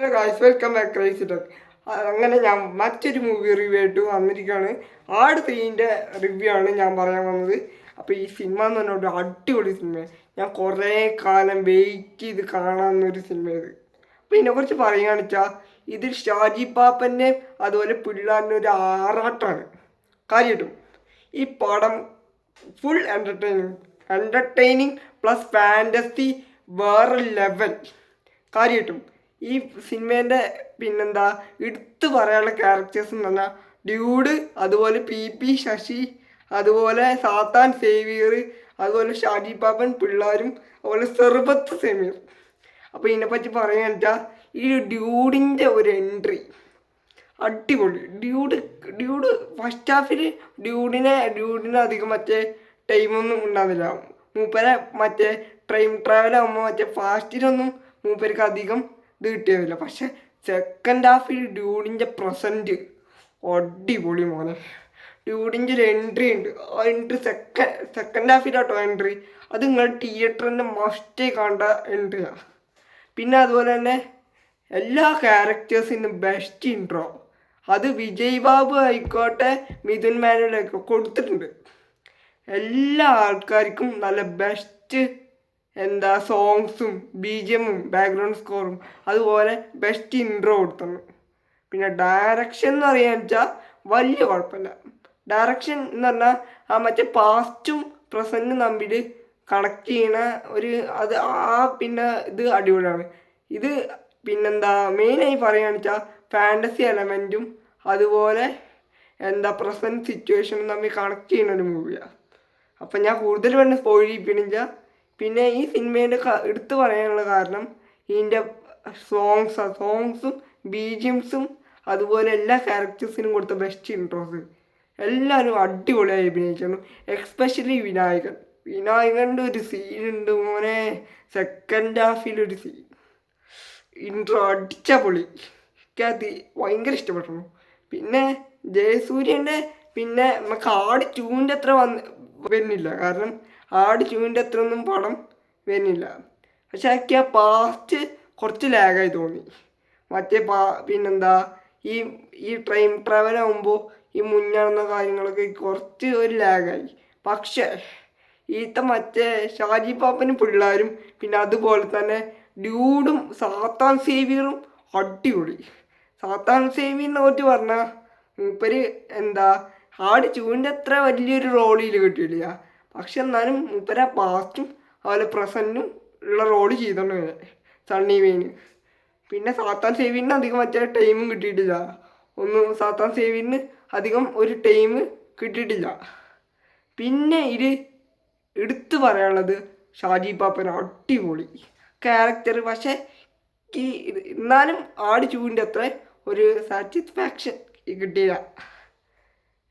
Hello guys, welcome back crazy talk. അങ്ങനെ ഞാൻ മറ്റൊരു മൂവി റിവ്യൂ ആയിട്ട് വന്നിരിക്കുകയാണ്. ആട് 3ൻ്റെ റിവ്യൂ ആണ് ഞാൻ പറയാൻ വന്നത്. അപ്പോൾ ഈ സിനിമ എന്ന് പറഞ്ഞാൽ ഒരു അടിപൊളി സിനിമയാണ്. ഞാൻ കുറേ കാലം വെയിറ്റ് ചെയ്ത് കാണാവുന്നൊരു സിനിമ ഇത്. അപ്പോൾ ഇതിനെക്കുറിച്ച് പറയുകയാണെന്ന് വെച്ചാൽ ഇതിൽ ഷാജി പാപ്പൻ്റെ അതുപോലെ പിള്ളാറിൻ്റെ ഒരു ആറാട്ടാണ് കാര്യമായിട്ടും. ഈ പടം ഫുൾ എൻ്റർടൈനിങ് പ്ലസ് ഫാൻറ്റസി വേറെ ലെവൽ കാര്യമായിട്ടും. ഈ സിനിമേൻ്റെ പിന്നെന്താ എടുത്തു പറയാനുള്ള ക്യാരക്ടേഴ്സ് എന്ന് പറഞ്ഞാൽ ഡ്യൂഡ്, അതുപോലെ പി ശശി, അതുപോലെ സാത്താൻ സേവിയർ, അതുപോലെ ഷാജി പാപ്പൻ പിള്ളാരും, അതുപോലെ സെർബത്ത് സെമീർ. അപ്പോൾ ഇതിനെപ്പറ്റി പറയാന്ന് വെച്ചാൽ ഈ ഡ്യൂഡിൻ്റെ ഒരു എൻട്രി അടിപൊളി. ഡ്യൂഡ് ഫസ്റ്റ് ഹാഫിൽ ഡ്യൂഡിന് അധികം മറ്റേ ടൈമൊന്നും ഉണ്ടാവില്ല. മൂപ്പരെ മറ്റേ ട്രെയിൻ ട്രാവൽ ആകുമ്പോൾ മറ്റേ ഫാസ്റ്റിലൊന്നും മൂപ്പർക്ക് അധികം ഇത് കിട്ടിയതില്ല. പക്ഷെ സെക്കൻഡ് ഹാഫിൽ ഡ്യൂഡിൻ്റെ പ്രസൻറ്റ് അടിപൊളി മോനെ. ഡ്യൂഡിൻ്റെ ഒരു എൻട്രി ഉണ്ട്. ആ എൻട്രി സെക്കൻഡ് ഹാഫിലാട്ടോ എൻട്രി. അത് നിങ്ങൾ തിയേറ്ററിൻ്റെ മസ്റ്റേ കാണേണ്ട എൻട്രിയാണ്. പിന്നെ അതുപോലെ തന്നെ എല്ലാ ക്യാരക്ടേഴ്സിനും ബെസ്റ്റ് ഇൻട്രോ അത് വിജയ് ബാബു ആയിക്കോട്ടെ മിഥുൻ മേനോനൊക്കെ കൊടുത്തിട്ടുണ്ട്. എല്ലാ ആൾക്കാർക്കും നല്ല ബെസ്റ്റ് സോങ്സും BGM-ഉം ബാക്ക്ഗ്രൗണ്ട് സ്കോറും അതുപോലെ ബെസ്റ്റ് ഇൻട്രോ കൊടുത്തണം. പിന്നെ ഡയറക്ഷൻ എന്ന് പറയാന്ന് വെച്ചാൽ വലിയ കുഴപ്പമില്ല. ഡയറക്ഷൻ എന്ന് പറഞ്ഞാൽ ആ മറ്റേ പാസ്റ്റും പ്രസൻറ്റും തമ്മിൽ കണക്ട് ചെയ്യണ ഒരു പിന്നെ ഇത് അടിപൊളിയാണ്. ഇത് മെയിനായി പറയുകയാണെന്ന് വെച്ചാൽ ഫാൻറ്റസി എലമെൻറ്റും അതുപോലെ പ്രസൻറ്റ് സിറ്റുവേഷനും തമ്മിൽ കണക്ട് ചെയ്യുന്ന ഒരു മൂവിയാണ്. അപ്പം ഞാൻ കൂടുതൽ വേണ്ട സ്പോയിൽ ചെയ്യിപ്പിണില്ല. പിന്നെ ഈ സിനിമേൻ്റെ എടുത്തു പറയാനുള്ള കാരണം ഇതിൻ്റെ സോങ്സും BGMs-ഉം അതുപോലെ എല്ലാ ക്യാരക്ടേഴ്സിനും കൊടുത്ത ബെസ്റ്റ് ഇൻട്രോസ് എല്ലാവരും അടിപൊളിയായി അഭിനയിച്ചു. എക്സ്പെഷ്യലി വിനായകൻ്റെ ഒരു സീനുണ്ട് മോനെ. സെക്കൻഡ് ഹാഫിലൊരു സീൻ ഇൻട്രോ അടിച്ച പൊളി. എനിക്കത് ഭയങ്കര ഇഷ്ടപ്പെട്ടു. പിന്നെ ജയസൂര്യൻ്റെ പിന്നെ നമുക്ക് ആട് 2ൻ്റെ അത്ര വരുന്നില്ല. കാരണം ആട് 2ൻ്റെ അത്ര ഒന്നും പടം വരുന്നില്ല. പക്ഷെ എനിക്ക് ആ പാസ്റ്റ് കുറച്ച് ലാഗായി തോന്നി. മറ്റേ ഈ ട്രെയിൻ ട്രാവൽ ആകുമ്പോൾ ഈ മുന്നേറുന്ന കാര്യങ്ങളൊക്കെ കുറച്ച് ഒരു ലാഗായി. പക്ഷേ മറ്റേ ഷാജി പാപ്പനും പിള്ളേരും പിന്നെ അതുപോലെ തന്നെ ഡ്യൂഡും സാത്താൻ സേവിയറും അടിപൊളി. സാത്താൻ സേവിയറിനെ പറ്റി പറഞ്ഞാൽ മൂപ്പര് ആട് 2ൻ്റെ അത്ര വലിയൊരു റോളിൽ കിട്ടിയില്ല. പക്ഷെ എന്നാലും മൂപ്പര പാസ്റ്റും അതുപോലെ പ്രസൻറ്റും ഉള്ള റോള് ചെയ്തോണ്ട് സണ്ണി വെയിന്. പിന്നെ സാത്താൻ സേവിയറിന് അധികം മറ്റേ ടൈമും കിട്ടിയിട്ടില്ല. സാത്താൻ സേവിയറിന് അധികം ഒരു ടൈം കിട്ടിയിട്ടില്ല. പിന്നെ എടുത്തു പറയാനുള്ളത് ഷാജി പാപ്പൻ അടിപൊളി ക്യാരക്ടർ. പക്ഷേ എന്നാലും ആട് 2ൻ്റെ അത്ര ഒരു സാറ്റിസ്ഫാക്ഷൻ കിട്ടിയില്ല.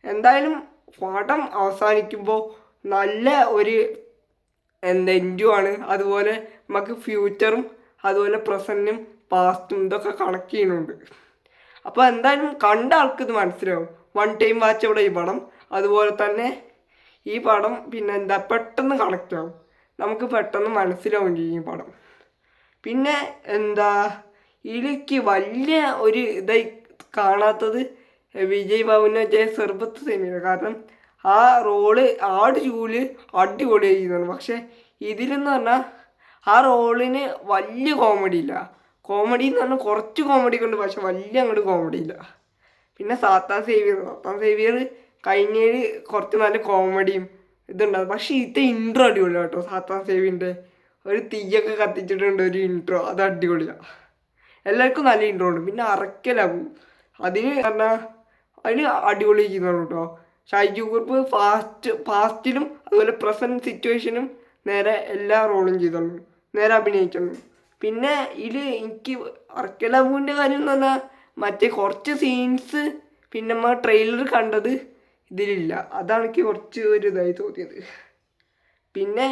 എന്തായാലും പടം അവസാനിക്കുമ്പോൾ നല്ല ഒരു എൻഡുമാണ്. അതുപോലെ നമുക്ക് ഫ്യൂച്ചറും അതുപോലെ പ്രസൻറ്റും പാസ്റ്റും ഇതൊക്കെ കണക്ട് ചെയ്യുന്നുണ്ട്. അപ്പോൾ എന്തായാലും കണ്ട ആൾക്ക് ഇത് മനസ്സിലാവും. വൺ ടൈം വാച്ച് ഇവിടെ ഈ പടം. അതുപോലെ തന്നെ ഈ പടം പെട്ടെന്ന് കണക്റ്റ് ആവും. നമുക്ക് പെട്ടെന്ന് മനസ്സിലാവും ചെയ്യും ഈ പടം. പിന്നെ ഇതിലേക്ക് വലിയ ഒരു ഇതായി കാണാത്തത് വിജയ് ബാബുവിനെ വെച്ചാൽ സെർബത്ത് സെമീർ. കാരണം ആ റോള് ആട് 2-ല് അടിപൊളി ചെയ്യുന്നതാണ്. പക്ഷെ ഇതിലെന്ന് പറഞ്ഞാൽ ആ റോളിന് വലിയ കോമഡി ഇല്ല. കോമഡി എന്ന് പറഞ്ഞാൽ കുറച്ച് കോമഡി ഉണ്ട്, പക്ഷെ വലിയ അങ്ങോട്ട് കോമഡി ഇല്ല. പിന്നെ സാത്താൻ സേവിയർ കഴിഞ്ഞതിൽ കുറച്ച് നല്ല കോമഡിയും ഇതുണ്ടാകും. പക്ഷെ ഇൻട്രോ അടിപൊളിയാണ് കേട്ടോ. സാത്താൻ സേവിയറിൻ്റെ ഒരു തീയൊക്കെ കത്തിച്ചിട്ടുണ്ട് ഒരു ഇൻട്രോ, അത് അടിപൊളിയാണ്. എല്ലാവർക്കും നല്ല ഇൻട്രോ ഉണ്ട്. പിന്നെ അറക്കലാകും അതിന് അടിപൊളി ചെയ്യുന്നതാണ് കേട്ടോ. ഷൈജു കുറുപ്പ് പാസ്റ്റിലും അതുപോലെ പ്രസൻറ്റ് സിറ്റുവേഷനും നേരെ എല്ലാ റോളും ചെയ്തോളൂ, നേരെ അഭിനയിച്ചോളൂ. പിന്നെ എനിക്ക് അർക്കലബുവിൻ്റെ കാര്യം എന്ന് പറഞ്ഞാൽ മറ്റേ കുറച്ച് സീൻസ് പിന്നെ നമ്മൾ ട്രെയിലർ കണ്ടത് ഇതിലില്ല. അതാണ് എനിക്ക് കുറച്ച് ഒരു ഇതായി തോന്നിയത്. പിന്നെ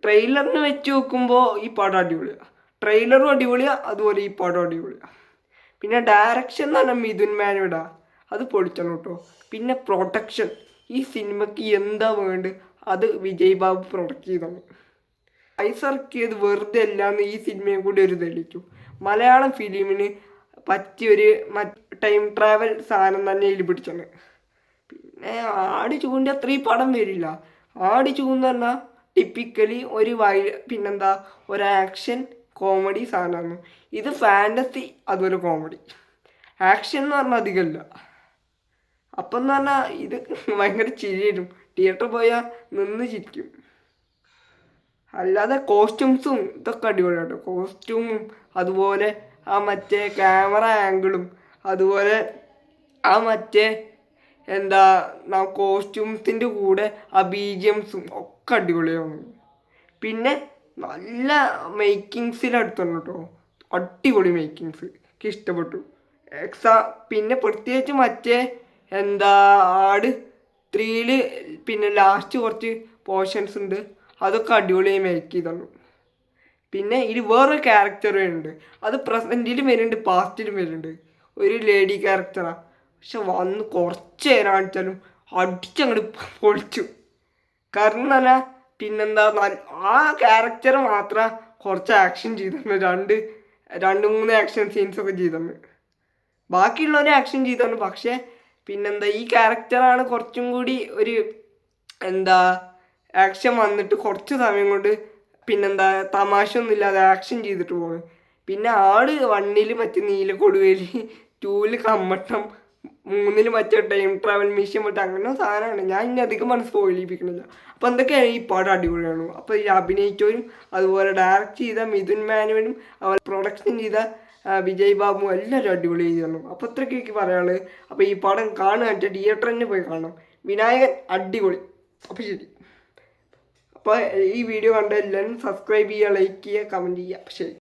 ട്രെയിലറിന് വെച്ച് നോക്കുമ്പോൾ ഈ പടം അടിപൊളിയാണ്. ട്രെയിലറും അടിപൊളിയാണ്, അതുപോലെ ഈ പടം അടിപൊളിയാണ്. പിന്നെ ഡയറക്ഷൻ എന്ന് പറഞ്ഞാൽ മിഥുൻ മേനോയുടെ അത് പൊളിച്ചണം കേട്ടോ. പിന്നെ പ്രൊഡക്ഷൻ ഈ സിനിമയ്ക്ക് എന്താ വേണ്ടത് അത് വിജയ് ബാബു പ്രൊഡക്റ്റ് ചെയ്തോളൂ. പൈസ ഇറക്കിയത് വെറുതെ അല്ലാന്ന് ഈ സിനിമയെ കൂടി ഒരു തെളിയിച്ചു. മലയാളം ഫിലിമിന് പറ്റിയൊരു ടൈം ട്രാവൽ സാധനം തന്നെ ഇതിൽ പിടിച്ചാണ്. പിന്നെ ആട് ചൂൻ്റെ അത്രയും പടം വരില്ല. ആട് ചൂന്ന് പറഞ്ഞാൽ ടിപ്പിക്കലി ഒരു പിന്നെന്താ ഒരു ആക്ഷൻ കോമഡി സാധനമാണ്. ഇത് ഫാൻറ്റസി അതുപോലെ കോമഡി. ആക്ഷൻ എന്ന് പറഞ്ഞാൽ അധികമല്ല. അപ്പം എന്ന് പറഞ്ഞാൽ ഇത് ഭയങ്കര ചിരി വരും. തിയേറ്ററിൽ പോയാൽ നിന്ന് ചിരിക്കും. അല്ലാതെ കോസ്റ്റ്യൂംസും ഇതൊക്കെ അടിപൊളിയാട്ടോ. കോസ്റ്റ്യൂമും അതുപോലെ ആ മറ്റേ ക്യാമറ ആംഗിളും അതുപോലെ ആ മറ്റേ കോസ്റ്റ്യൂംസിൻ്റെ കൂടെ ആ BGMസും ഒക്കെ അടിപൊളിയാണ്. പിന്നെ നല്ല മേക്കിങ്സിലെടുത്താണ് കേട്ടോ. അടിപൊളി മേക്കിങ്സ് എനിക്ക് ഇഷ്ടപ്പെട്ടു. പിന്നെ പ്രത്യേകിച്ച് മറ്റേ ആട് 3 പിന്നെ ലാസ്റ്റ് കുറച്ച് പോർഷൻസ് ഉണ്ട്, അതൊക്കെ അടിപൊളിയായി മേക്ക് ചെയ്തോളൂ. പിന്നെ ഇത് വേറൊരു ക്യാരക്ടർ വരുന്നുണ്ട്. അത് പ്രസൻറ്റിലും വരുന്നുണ്ട് പാസ്റ്റിലും വരുന്നുണ്ട്. ഒരു ലേഡി ക്യാരക്ടറാണ്. പക്ഷെ വന്ന് കുറച്ച് നേരം കാണിച്ചാലും അടിച്ചങ്ങോട്ട് പൊളിച്ചു. കാരണം തന്നെ പിന്നെന്താ ആ ക്യാരക്ടർ മാത്രം കുറച്ച് ആക്ഷൻ ചെയ്തിട്ടുണ്ട്. രണ്ട് മൂന്ന് ആക്ഷൻ സീൻസൊക്കെ ചെയ്തിട്ടുണ്ട്. ബാക്കിയുള്ളവരെ ആക്ഷൻ ചെയ്തിട്ടുണ്ട്. പക്ഷേ പിന്നെന്താ ഈ ക്യാരക്ടറാണ് കുറച്ചും കൂടി ഒരു ആക്ഷൻ വന്നിട്ട് കുറച്ച് സമയം കൊണ്ട് പിന്നെന്താ തമാശ ഒന്നും ഇല്ലാതെ ആക്ഷൻ ചെയ്തിട്ട് പോകുന്നത്. പിന്നെ ആട് 1 മറ്റേ നീലക്കൊടുവേലി, 2 കമ്മട്ടം, 3 മറ്റേ ടൈം ട്രാവൽ മിഷൻ മറ്റേ അങ്ങനെ സാധനമാണ്. ഞാൻ ഇനി അധികം സ്പോയിലിപ്പിക്കണില്ല. അപ്പോൾ എന്തൊക്കെയാണ് ഈ പടം അടിപൊളിയാണ്. അപ്പോൾ ഈ അഭിനയിച്ചവരും അതുപോലെ ഡയറക്റ്റ് ചെയ്ത മിഥുൻ മാനുവലും അതുപോലെ പ്രൊഡക്ഷൻ ചെയ്ത വിജയ് ബാബു എല്ലാവരും അടിപൊളി ചെയ്തു. അപ്പോൾ അത്രയ്ക്ക് എനിക്ക് പറയാനുള്ളത്. അപ്പോൾ ഈ പടം കാണുക തിയേറ്ററിൽ തന്നെ പോയി കാണണം. വിനായകൻ അടിപൊളി. അപ്പോൾ ശരി. അപ്പോൾ ഈ വീഡിയോ കണ്ട എല്ലാവരും സബ്സ്ക്രൈബ് ചെയ്യുക, ലൈക്ക് ചെയ്യുക, കമൻറ്റ് ചെയ്യുക. അപ്പോൾ ശരി.